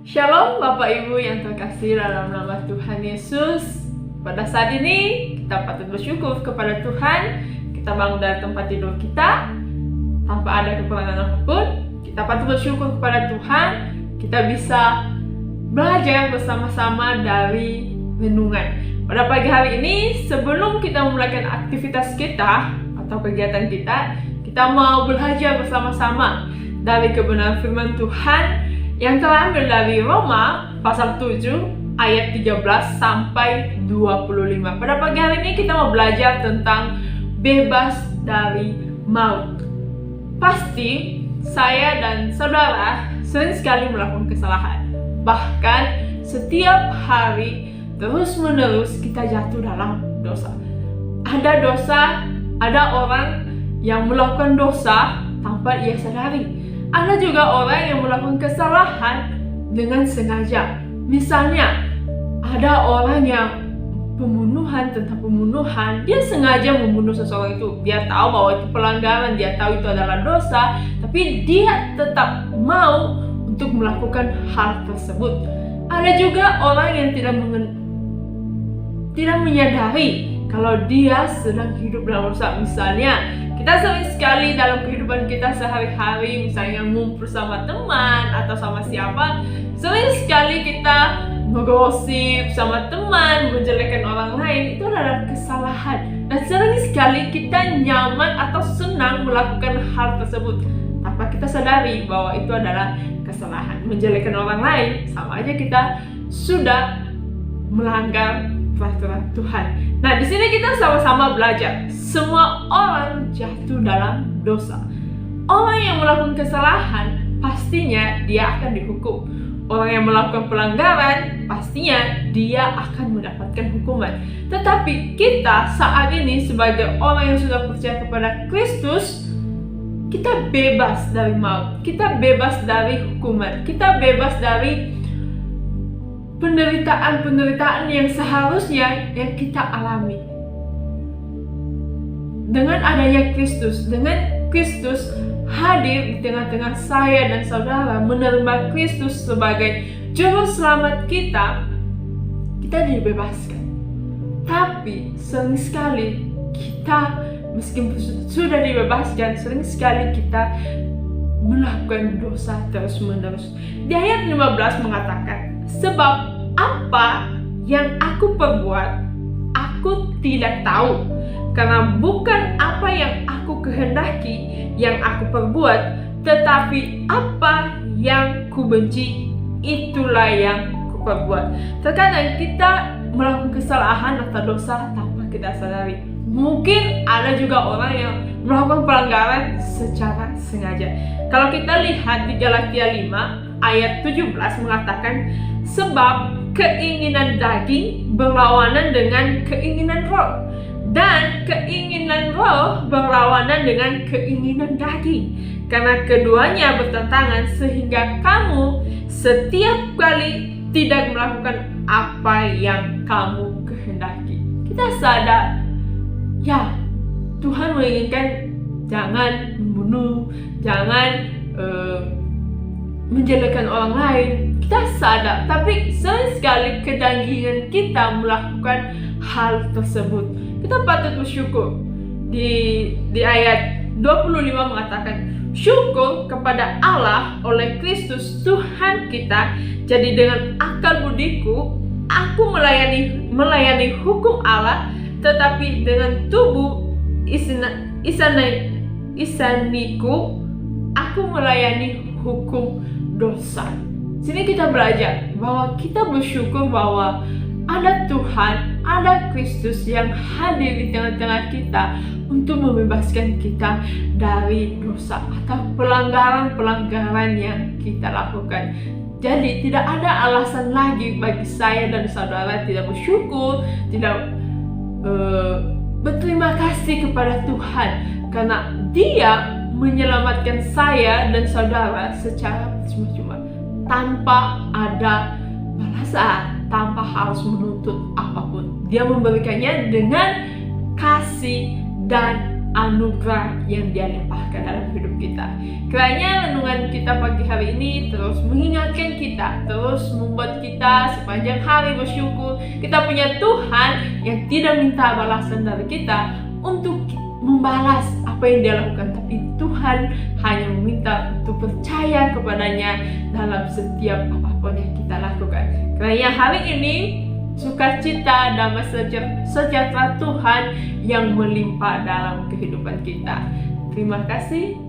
Shalom Bapak Ibu yang terkasih dalam nama Tuhan Yesus. Pada saat ini kita patut bersyukur kepada Tuhan. Kita bangun dari tempat tidur kita tanpa ada kekurangan apapun. Kita patut bersyukur kepada Tuhan. Kita bisa belajar bersama-sama dari renungan. Pada pagi hari ini, sebelum kita memulai aktivitas kita atau kegiatan kita mau belajar bersama-sama dari kebenaran firman Tuhan yang terambil dari Roma pasal 7 ayat 13 sampai 25. Pada pagi hari ini kita mau belajar tentang bebas dari maut. Pasti saya dan saudara sering sekali melakukan kesalahan. Bahkan setiap hari terus-menerus kita jatuh dalam dosa. Ada orang yang melakukan dosa tanpa ia sadari. Ada juga orang yang melakukan kesalahan dengan sengaja. Misalnya, ada orang yang tentang pembunuhan, dia sengaja membunuh seseorang itu. Dia tahu bahwa itu pelanggaran, dia tahu itu adalah dosa, tapi dia tetap mau untuk melakukan hal tersebut. Ada juga orang yang tidak menyadari kalau dia sedang hidup dalam dosa. Misalnya, kita sering sekali dalam kehidupan kita sehari-hari, misalnya ngumpul sama teman atau sama siapa, sering sekali kita menggosip sama teman, menjelekkan orang lain. Itu adalah kesalahan. Dan sering sekali kita nyaman atau senang melakukan hal tersebut tanpa kita sadari bahwa itu adalah kesalahan. Menjelekkan orang lain sama aja kita sudah melanggar peraturan Tuhan. Nah, di sini kita sama-sama belajar. Semua orang jatuh dalam dosa. Orang yang melakukan kesalahan pastinya dia akan dihukum. Orang yang melakukan pelanggaran pastinya dia akan mendapatkan hukuman. Tetapi kita saat ini sebagai orang yang sudah percaya kepada Kristus, kita bebas dari maut. Kita bebas dari hukuman. Kita bebas dari penderitaan yang seharusnya yang kita alami. Dengan adanya Kristus hadir di tengah-tengah saya dan saudara, menerima Kristus sebagai juru selamat kita dibebaskan. Tapi sering sekali kita, meskipun sudah dibebaskan, sering sekali kita melakukan dosa terus-menerus. Di ayat 15 mengatakan, sebab apa yang aku perbuat, aku tidak tahu. Karena bukan apa yang aku kehendaki yang aku perbuat, tetapi apa yang kubenci, itulah yang kuperbuat. Terkadang kita melakukan kesalahan atau dosa tanpa kita sadari. Mungkin ada juga orang yang melakukan pelanggaran secara sengaja. Kalau kita lihat di Galatia 5 ayat 17 mengatakan, sebab keinginan daging berlawanan dengan keinginan roh, dan keinginan roh berlawanan dengan keinginan daging. Karena keduanya bertentangan, sehingga kamu setiap kali tidak melakukan apa yang kamu kehendaki. Kita sadar, ya, Tuhan menginginkan jangan membunuh, jangan menjelekkan orang lain. Kita sadar, tapi sering sekali kedanggian kita melakukan hal tersebut. Kita patut bersyukur. Di ayat 25 mengatakan, syukur kepada Allah oleh Kristus Tuhan kita. Jadi dengan akal budiku aku melayani hukum Allah, tetapi dengan tubuh isaniku aku melayani hukum dosa. Sini kita belajar bahwa kita bersyukur bahwa ada Tuhan, ada Kristus yang hadir di tengah-tengah kita untuk membebaskan kita dari dosa atau pelanggaran-pelanggaran yang kita lakukan. Jadi tidak ada alasan lagi bagi saya dan saudara tidak bersyukur, tidak berterima kasih kepada Tuhan, karena Dia menyelamatkan saya dan saudara secara cuma-cuma, tanpa ada balasan, tanpa harus menuntut apapun. Dia memberikannya dengan kasih dan anugerah yang Dia limpahkan dalam hidup kita. Kiranya renungan kita pagi hari ini terus mengingatkan kita, terus membuat kita sepanjang hari bersyukur kita punya Tuhan yang tidak minta balasan dari kita untuk membalas apa yang Dia lakukan, tapi Tuhan hanya meminta untuk percaya kepadanya dalam setiap apapun yang kita lakukan. Kiranya hari ini sukacita, damai sejahtera Tuhan yang melimpah dalam kehidupan kita. Terima kasih.